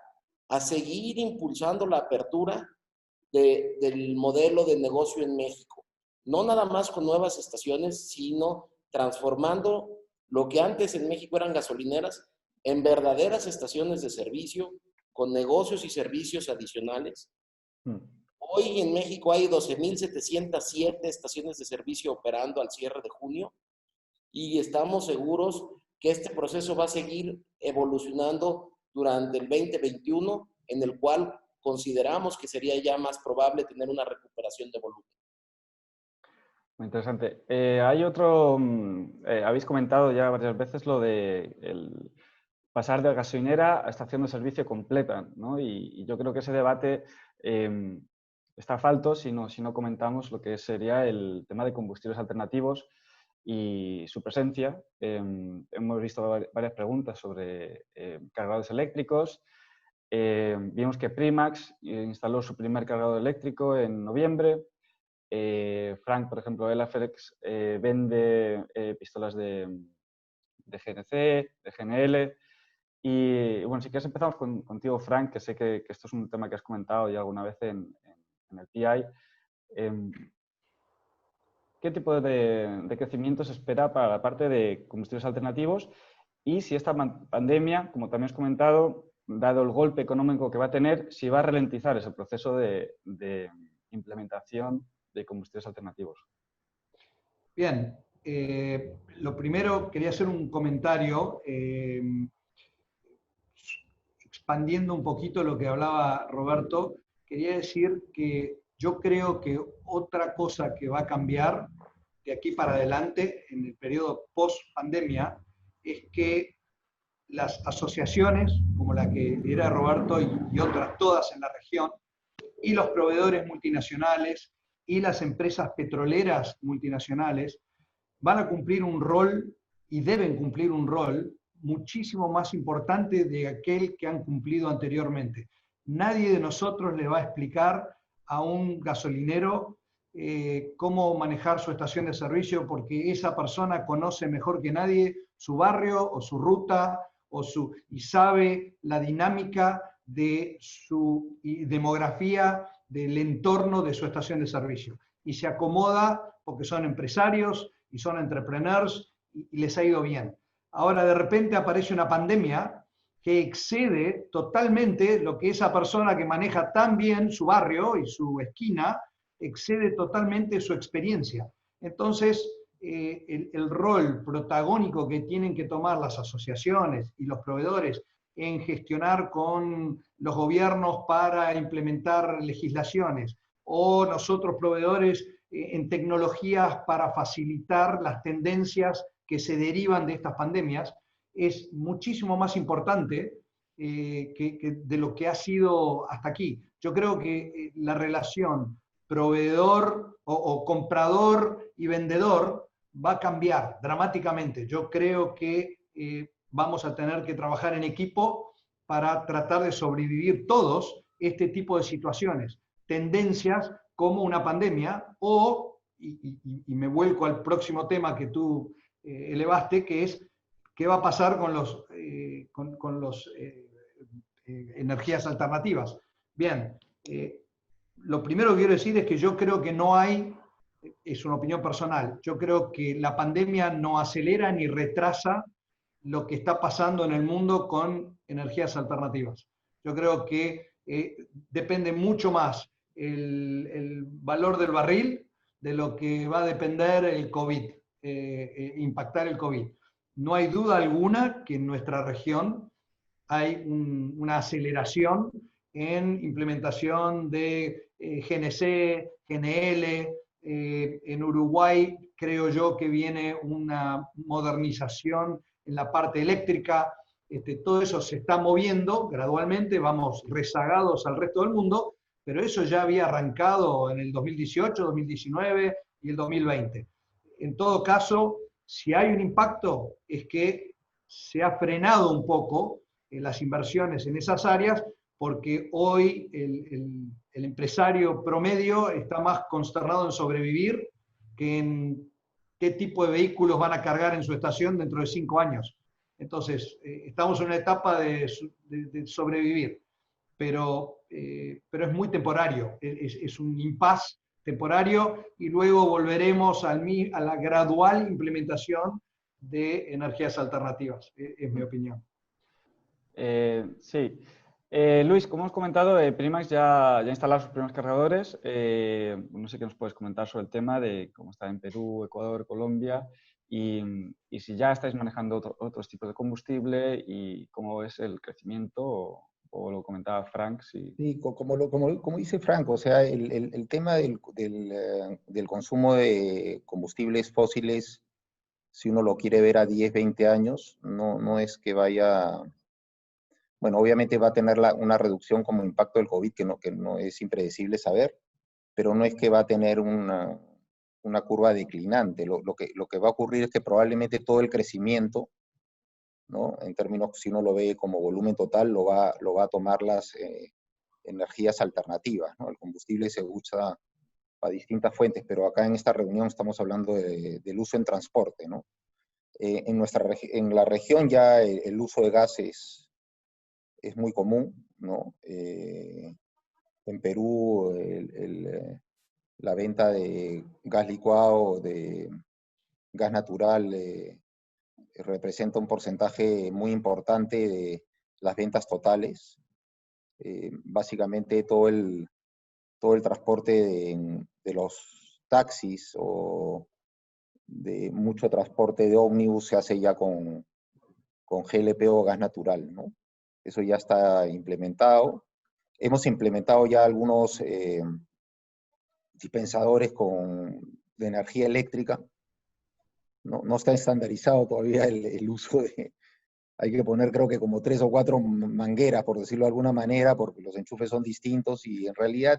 a seguir impulsando la apertura del modelo de negocio en México. No nada más con nuevas estaciones, sino transformando lo que antes en México eran gasolineras en verdaderas estaciones de servicio con negocios y servicios adicionales. Hoy en México hay 12,707 estaciones de servicio operando al cierre de junio y estamos seguros que este proceso va a seguir evolucionando durante el 2021, en el cual consideramos que sería ya más probable tener una recuperación de volumen. Muy interesante. Hay otro, habéis comentado ya varias veces lo de pasar de gasolinera a estación de servicio completa, ¿no? Y yo creo que ese debate está falto si no comentamos lo que sería el tema de combustibles alternativos. y su presencia. Hemos visto varias preguntas sobre cargadores eléctricos. Vimos que Primax instaló su primer cargador eléctrico en noviembre. Frank, por ejemplo, Elaflex vende pistolas de GNC, de GNL. Y bueno, si quieres empezamos contigo, Frank, que sé que esto es un tema que has comentado ya alguna vez en el PI. ¿Qué tipo de crecimiento se espera para la parte de combustibles alternativos? Y si esta pandemia, como también has comentado, dado el golpe económico que va a tener, si va a ralentizar ese proceso de implementación de combustibles alternativos. Bien, lo primero quería hacer un comentario expandiendo un poquito lo que hablaba Roberto. Quería decir que yo creo que otra cosa que va a cambiar de aquí para adelante en el periodo post pandemia es que las asociaciones como la que lidera Roberto y otras todas en la región, y los proveedores multinacionales y las empresas petroleras multinacionales van a cumplir un rol y deben cumplir un rol muchísimo más importante de aquel que han cumplido anteriormente. Nadie de nosotros le va a explicar a un gasolinero cómo manejar su estación de servicio, porque esa persona conoce mejor que nadie su barrio o su ruta y sabe la dinámica de su demografía, del entorno de su estación de servicio. Y se acomoda porque son empresarios y son entrepreneurs y les ha ido bien. Ahora de repente aparece una pandemia que excede totalmente lo que esa persona que maneja tan bien su barrio y su esquina, excede totalmente su experiencia. Entonces, el rol protagónico que tienen que tomar las asociaciones y los proveedores en gestionar con los gobiernos para implementar legislaciones, o nosotros proveedores en tecnologías para facilitar las tendencias que se derivan de estas pandemias, es muchísimo más importante que de lo que ha sido hasta aquí. Yo creo que la relación proveedor o comprador y vendedor va a cambiar dramáticamente. Yo creo que vamos a tener que trabajar en equipo para tratar de sobrevivir todos este tipo de situaciones, tendencias como una pandemia y me vuelco al próximo tema que tú elevaste, que es qué va a pasar con los energías alternativas. Bien, lo primero que quiero decir es que yo creo que no hay, es una opinión personal, yo creo que la pandemia no acelera ni retrasa lo que está pasando en el mundo con energías alternativas. Yo creo que depende mucho más el valor del barril de lo que va a depender el COVID, impactar el COVID. No hay duda alguna que en nuestra región hay una aceleración en implementación de GNC, GNL. En Uruguay creo yo que viene una modernización en la parte eléctrica. Todo eso se está moviendo gradualmente, vamos rezagados al resto del mundo, pero eso ya había arrancado en el 2018, 2019 y el 2020. En todo caso, si hay un impacto, es que se ha frenado un poco las inversiones en esas áreas, porque hoy el empresario promedio está más consternado en sobrevivir que en qué tipo de vehículos van a cargar en su estación dentro de 5 años. Entonces, estamos en una etapa de sobrevivir, pero es muy temporario, es un impasse temporario y luego volveremos a la gradual implementación de energías alternativas, es mi opinión. Sí. Luis, como hemos comentado, Primax ya ha instalado sus primeros cargadores. No sé qué nos puedes comentar sobre el tema de cómo está en Perú, Ecuador, Colombia y si ya estáis manejando otros tipos de combustible y cómo es el crecimiento o lo comentaba Frank. Sí, como dice Frank, o sea, el tema del consumo de combustibles fósiles, si uno lo quiere ver a 10, 20 años, no es que vaya... Bueno, obviamente va a tener una reducción como impacto del COVID, que no es impredecible saber, pero no es que va a tener una curva declinante. Lo que va a ocurrir es que probablemente todo el crecimiento, ¿no? En términos, si uno lo ve como volumen total, lo va a tomar las energías alternativas, ¿no? El combustible se usa a distintas fuentes, pero acá en esta reunión estamos hablando del uso en transporte, ¿no? En la región ya el uso de gas es muy común, ¿no? En Perú la venta de gas licuado, de gas natural, representa un porcentaje muy importante de las ventas totales. Básicamente todo el transporte de los taxis o de mucho transporte de ómnibus se hace ya con GLP o gas natural, ¿no? Eso ya está implementado. Hemos implementado ya algunos dispensadores de energía eléctrica. No está estandarizado todavía el uso de... Hay que poner creo que como 3 o 4 mangueras, por decirlo de alguna manera, porque los enchufes son distintos y en realidad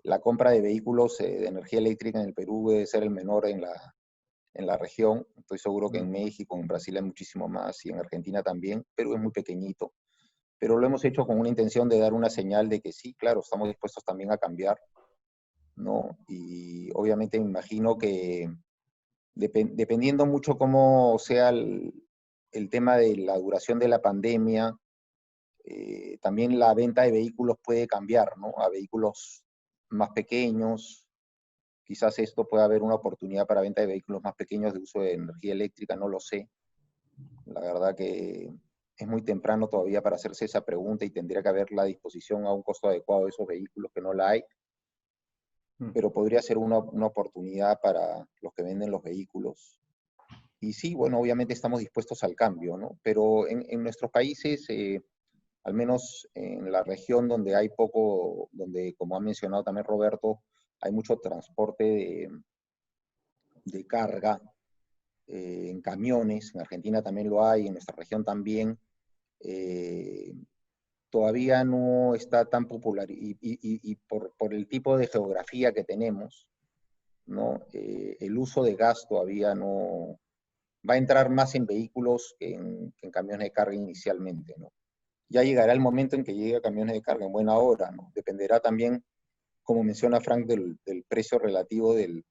la compra de vehículos de energía eléctrica en el Perú debe ser el menor en la región. Estoy seguro que en México, en Brasil hay muchísimo más y en Argentina también. Perú es muy pequeñito, pero lo hemos hecho con una intención de dar una señal de que sí, claro, estamos dispuestos también a cambiar, ¿no? Y obviamente me imagino que dependiendo mucho cómo sea el tema de la duración de la pandemia, también la venta de vehículos puede cambiar, ¿no? A vehículos más pequeños. Quizás esto pueda haber una oportunidad para venta de vehículos más pequeños de uso de energía eléctrica, no lo sé. La verdad que es muy temprano todavía para hacerse esa pregunta y tendría que haber la disposición a un costo adecuado de esos vehículos, que no la hay. Pero podría ser una oportunidad para los que venden los vehículos. Y sí, bueno, obviamente estamos dispuestos al cambio, ¿no? Pero en nuestros países, al menos en la región donde hay poco, donde, como ha mencionado también Roberto, hay mucho transporte de carga en camiones, en Argentina también lo hay, en nuestra región también, todavía no está tan popular y por el tipo de geografía que tenemos, ¿no? El uso de gas todavía no va a entrar más en vehículos que en camiones de carga inicialmente, ¿no? Ya llegará el momento en que llegue a camiones de carga en buena hora, ¿no? Dependerá también, como menciona Frank, del precio relativo del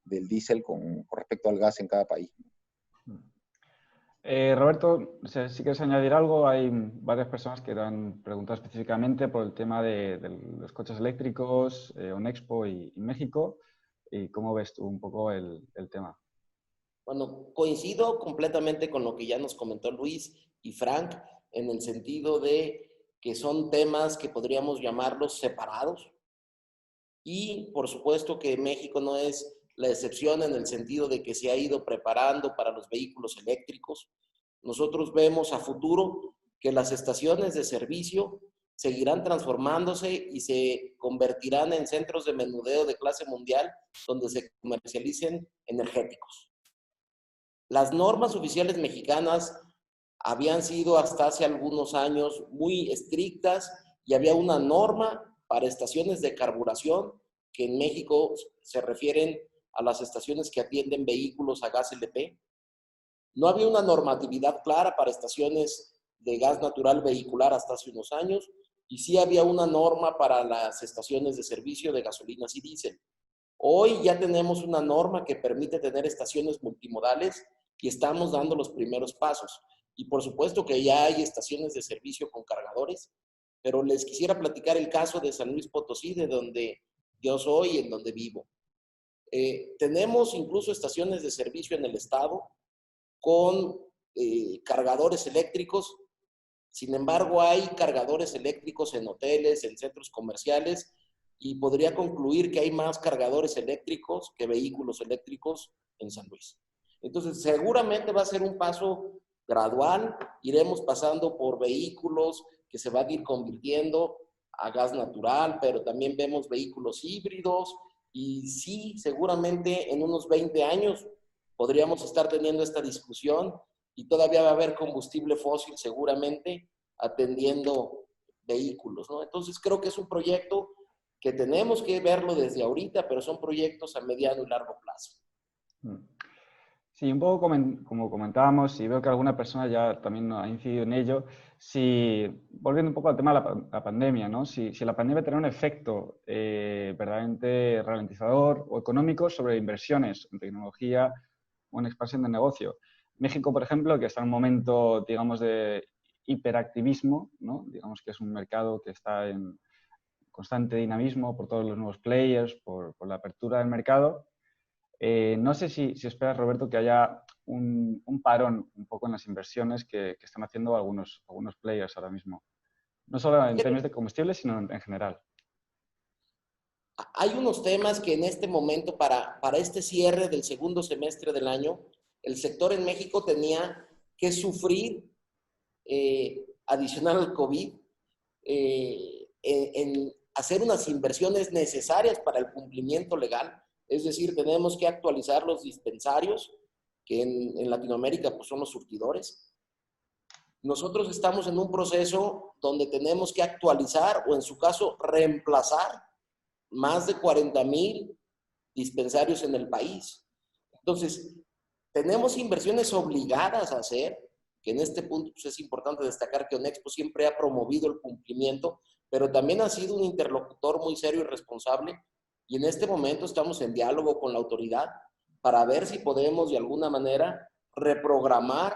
diésel con respecto al gas en cada país. Roberto, si quieres añadir algo, hay varias personas que te han preguntado específicamente por el tema de los coches eléctricos, Onexpo y México, y cómo ves tú un poco el tema. Bueno, coincido completamente con lo que ya nos comentó Luis y Frank, en el sentido de que son temas que podríamos llamarlos separados. Y por supuesto que México no es la excepción en el sentido de que se ha ido preparando para los vehículos eléctricos. Nosotros vemos a futuro que las estaciones de servicio seguirán transformándose y se convertirán en centros de menudeo de clase mundial donde se comercialicen energéticos. Las normas oficiales mexicanas habían sido hasta hace algunos años muy estrictas y había una norma para estaciones de carburación que en México se refieren a las estaciones que atienden vehículos a gas LP. No había una normatividad clara para estaciones de gas natural vehicular hasta hace unos años y sí había una norma para las estaciones de servicio de gasolinas y diésel. Hoy ya tenemos una norma que permite tener estaciones multimodales y estamos dando los primeros pasos. Y por supuesto que ya hay estaciones de servicio con cargadores, pero les quisiera platicar el caso de San Luis Potosí, de donde yo soy y en donde vivo. Tenemos incluso estaciones de servicio en el estado con cargadores eléctricos. Sin embargo, hay cargadores eléctricos en hoteles, en centros comerciales, y podría concluir que hay más cargadores eléctricos que vehículos eléctricos en San Luis. Entonces, seguramente va a ser un paso gradual, iremos pasando por vehículos que se van a ir convirtiendo a gas natural, pero también vemos vehículos híbridos y sí, seguramente en unos 20 años podríamos estar teniendo esta discusión y todavía va a haber combustible fósil seguramente atendiendo vehículos, ¿no? Entonces creo que es un proyecto que tenemos que verlo desde ahorita, pero son proyectos a mediano y largo plazo. Sí, un poco como comentábamos, y veo que alguna persona ya también ha incidido en ello, volviendo un poco al tema de la pandemia, ¿no? Si la pandemia tiene un efecto verdaderamente ralentizador o económico sobre inversiones en tecnología o en expansión de negocio. México, por ejemplo, que está en un momento, digamos, de hiperactivismo, ¿no? Digamos que es un mercado que está en constante dinamismo por todos los nuevos players, por la apertura del mercado. No sé si esperas, Roberto, que haya un parón un poco en las inversiones que están haciendo algunos players ahora mismo. No solo en términos de combustibles, sino en general. Hay unos temas que en este momento, para este cierre del segundo semestre del año, el sector en México tenía que sufrir, adicional al COVID, en hacer unas inversiones necesarias para el cumplimiento legal. Es decir, tenemos que actualizar los dispensarios, que en Latinoamérica pues, son los surtidores. Nosotros estamos en un proceso donde tenemos que actualizar o en su caso reemplazar más de 40,000 dispensarios en el país. Entonces, tenemos inversiones obligadas a hacer, que en este punto pues, es importante destacar que Onexpo siempre ha promovido el cumplimiento, pero también ha sido un interlocutor muy serio y responsable, y en este momento estamos en diálogo con la autoridad para ver si podemos de alguna manera reprogramar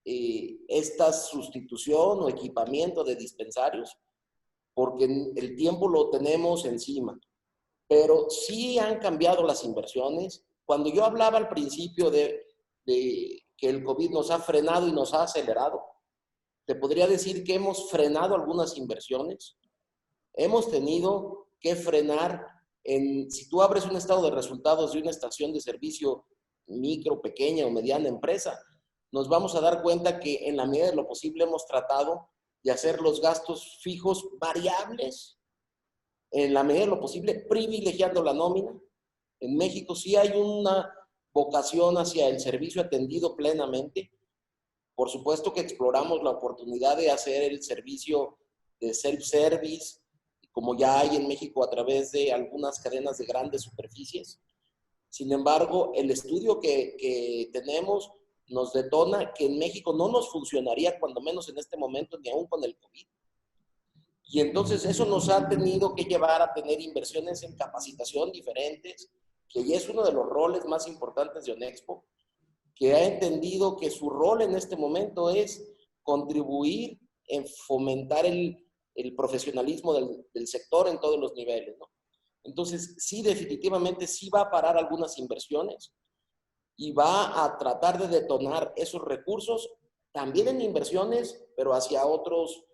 esta sustitución o equipamiento de dispensarios, porque el tiempo lo tenemos encima. Pero sí han cambiado las inversiones. Cuando yo hablaba al principio de que el COVID nos ha frenado y nos ha acelerado, te podría decir que hemos frenado algunas inversiones. Hemos tenido que frenar si tú abres un estado de resultados de una estación de servicio micro, pequeña o mediana empresa, nos vamos a dar cuenta que en la medida de lo posible hemos tratado de hacer los gastos fijos variables, en la medida de lo posible privilegiando la nómina. En México sí hay una vocación hacia el servicio atendido plenamente. Por supuesto que exploramos la oportunidad de hacer el servicio de self-service, como ya hay en México a través de algunas cadenas de grandes superficies. Sin embargo, el estudio que tenemos nos detona que en México no nos funcionaría, cuando menos en este momento, ni aún con el COVID. Y entonces eso nos ha tenido que llevar a tener inversiones en capacitación diferentes, que ya es uno de los roles más importantes de Onexpo, que ha entendido que su rol en este momento es contribuir en fomentar el profesionalismo del sector en todos los niveles, ¿no? Entonces, sí, definitivamente sí va a parar algunas inversiones y va a tratar de detonar esos recursos también en inversiones, pero hacia otros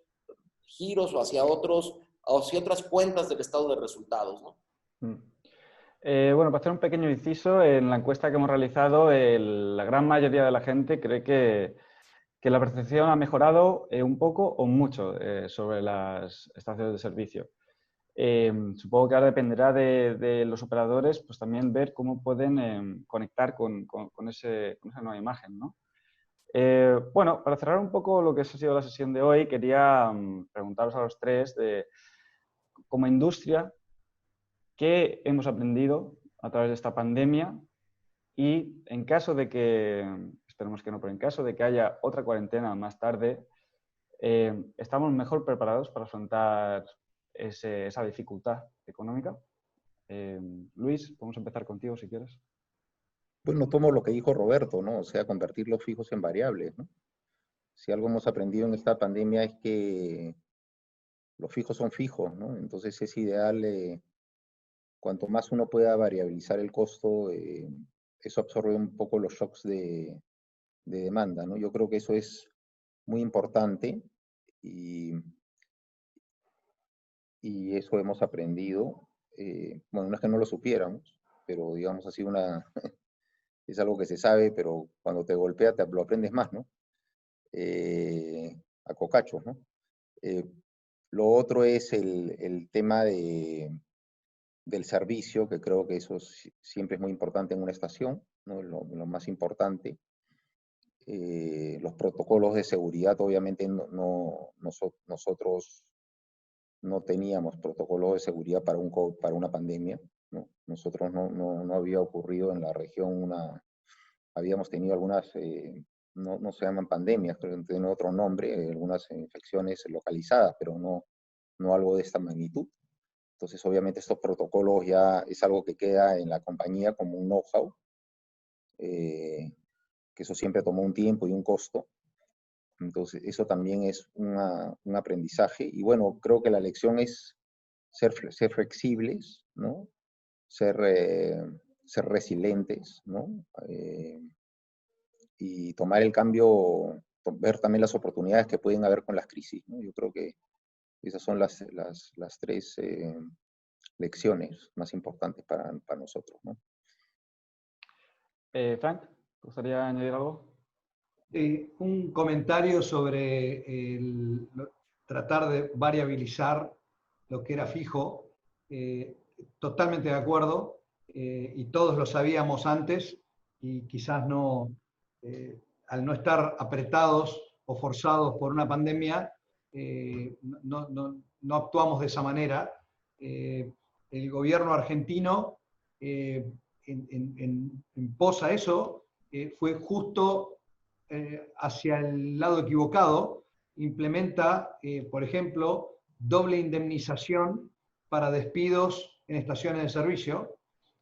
giros o hacia otras cuentas del estado de resultados, ¿no? Bueno, para hacer un pequeño inciso, en la encuesta que hemos realizado, la gran mayoría de la gente cree que la percepción ha mejorado un poco o mucho sobre las estaciones de servicio. Supongo que ahora dependerá de los operadores, pues también ver cómo pueden conectar con esa nueva imagen, ¿no? Bueno, para cerrar un poco lo que ha sido la sesión de hoy, quería preguntaros a los tres, como industria, ¿qué hemos aprendido a través de esta pandemia? Y en caso de que, esperemos que no, pero en caso de que haya otra cuarentena más tarde, ¿estamos mejor preparados para afrontar esa dificultad económica? Luis, podemos empezar contigo si quieres. Bueno, tomo lo que dijo Roberto, ¿no? O sea, convertir los fijos en variables, ¿no? Si algo hemos aprendido en esta pandemia es que los fijos son fijos, ¿no? Entonces es ideal, cuanto más uno pueda variabilizar el costo, eso absorbe un poco los shocks de demanda, ¿no? Yo creo que eso es muy importante y eso hemos aprendido. Bueno, no es que no lo supiéramos, pero digamos así es algo que se sabe, pero cuando te golpea lo aprendes más, ¿no? A cocachos, ¿no? Lo otro es el tema del servicio, que creo que eso siempre es muy importante en una estación, ¿no? Lo más importante. Los protocolos de seguridad, obviamente nosotros no teníamos protocolos de seguridad para, para una pandemia, ¿no? Nosotros no había ocurrido en la región habíamos tenido algunas, no se llaman pandemias, pero tienen otro nombre, algunas infecciones localizadas, pero no algo de esta magnitud. Entonces, obviamente, estos protocolos ya es algo que queda en la compañía como un know-how, que eso siempre tomó un tiempo y un costo. Entonces, eso también es un aprendizaje. Y bueno, creo que la lección es ser flexibles, ¿no? Ser resilientes, ¿no? Y tomar el cambio, ver también las oportunidades que pueden haber con las crisis, ¿no? Yo creo que esas son las tres lecciones más importantes para nosotros, ¿no? Frank, ¿te gustaría añadir algo? Un comentario sobre tratar de variabilizar lo que era fijo. Totalmente de acuerdo, y todos lo sabíamos antes, y quizás al no estar apretados o forzados por una pandemia, no actuamos de esa manera. El gobierno argentino, en pos a eso, fue justo hacia el lado equivocado. Implementa, por ejemplo, doble indemnización para despidos en estaciones de servicio,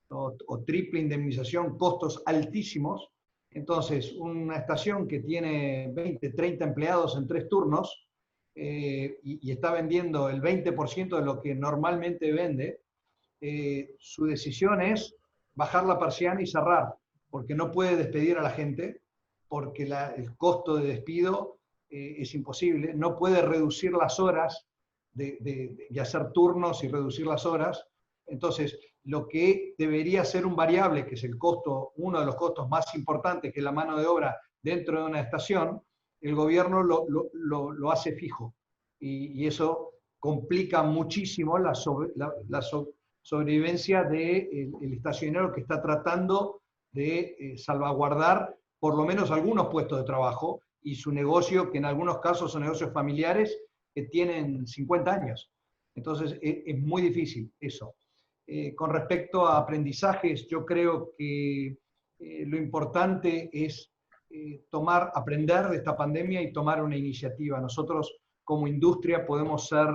o triple indemnización, costos altísimos. Entonces, una estación que tiene 20, 30 empleados en 3 turnos, y está vendiendo el 20% de lo que normalmente vende, su decisión es bajar la persiana y cerrar, porque no puede despedir a la gente, porque el costo de despido es imposible, no puede reducir las horas y hacer turnos y reducir las horas. Entonces, lo que debería ser un variable, que es el costo, uno de los costos más importantes, que es la mano de obra dentro de una estación, el gobierno lo hace fijo. Y eso complica muchísimo la sobrevivencia del estacionero, que está tratando de salvaguardar por lo menos algunos puestos de trabajo y su negocio, que en algunos casos son negocios familiares que tienen 50 años. Entonces, es muy difícil eso. Con respecto a aprendizajes, yo creo que lo importante es aprender de esta pandemia y tomar una iniciativa. Nosotros, como industria, podemos ser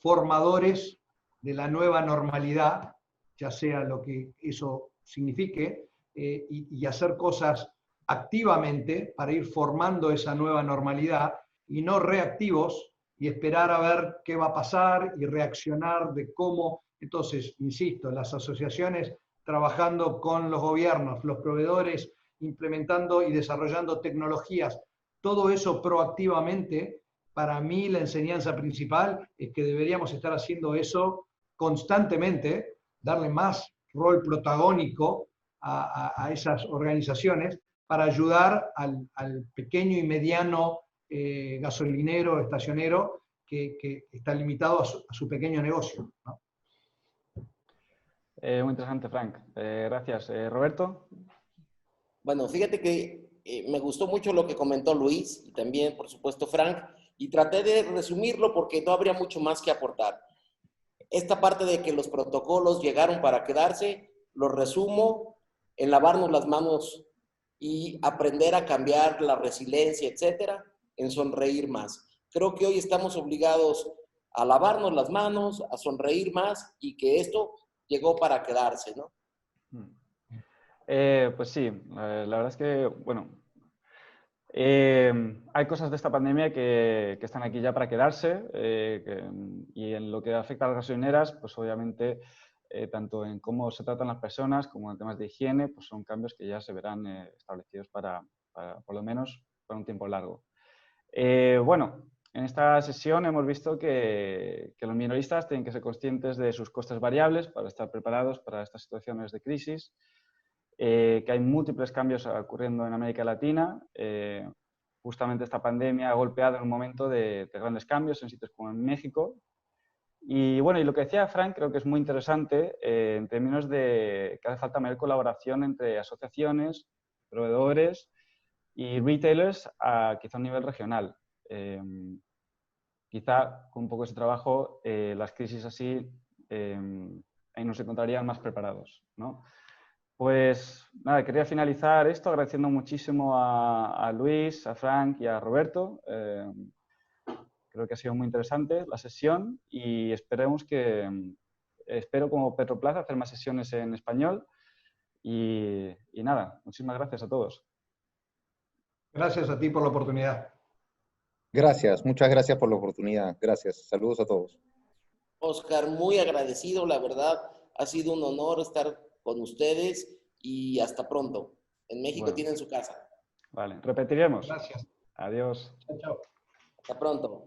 formadores de la nueva normalidad, ya sea lo que eso signifique, y hacer cosas activamente para ir formando esa nueva normalidad, y no reactivos y esperar a ver qué va a pasar y reaccionar de cómo. Entonces, insisto, las asociaciones trabajando con los gobiernos, los proveedores implementando y desarrollando tecnologías, todo eso proactivamente. Para mí la enseñanza principal es que deberíamos estar haciendo eso constantemente, darle más rol protagónico a esas organizaciones para ayudar al pequeño y mediano gasolinero, estacionero, que está limitado a su pequeño negocio, ¿no? Muy interesante, Frank. Gracias. Roberto. Bueno, fíjate que me gustó mucho lo que comentó Luis y también, por supuesto, Frank, y traté de resumirlo porque no habría mucho más que aportar. Esta parte de que los protocolos llegaron para quedarse, lo resumo en lavarnos las manos y aprender a cambiar la resiliencia, etcétera, en sonreír más. Creo que hoy estamos obligados a lavarnos las manos, a sonreír más, y que esto llegó para quedarse, ¿no? Pues sí, la verdad es que, bueno, hay cosas de esta pandemia que están aquí ya para quedarse, y en lo que afecta a las gasolineras, pues obviamente, tanto en cómo se tratan las personas como en temas de higiene, pues son cambios que ya se verán establecidos para, por lo menos, para un tiempo largo. Bueno, en esta sesión hemos visto que los minoristas tienen que ser conscientes de sus costes variables para estar preparados para estas situaciones de crisis, que hay múltiples cambios ocurriendo en América Latina. Justamente esta pandemia ha golpeado en un momento de grandes cambios en sitios como en México. Y bueno, y lo que decía Frank creo que es muy interesante en términos de que hace falta mayor colaboración entre asociaciones, proveedores y retailers, quizá a un nivel regional. quizá con un poco de ese trabajo las crisis así ahí nos encontrarían más preparados, ¿no? Pues nada, quería finalizar esto agradeciendo muchísimo a Luis, a Frank y a Roberto. Creo que ha sido muy interesante la sesión y espero como Petroplaza hacer más sesiones en español y nada, muchísimas gracias a todos. Gracias a ti por la oportunidad. Gracias, muchas gracias por la oportunidad. Gracias. Saludos a todos. Oscar, muy agradecido, la verdad. Ha sido un honor estar con ustedes y hasta pronto. En México Bueno. tienen su casa. Vale, repetiremos. Gracias. Adiós. Chao, chao. Hasta pronto.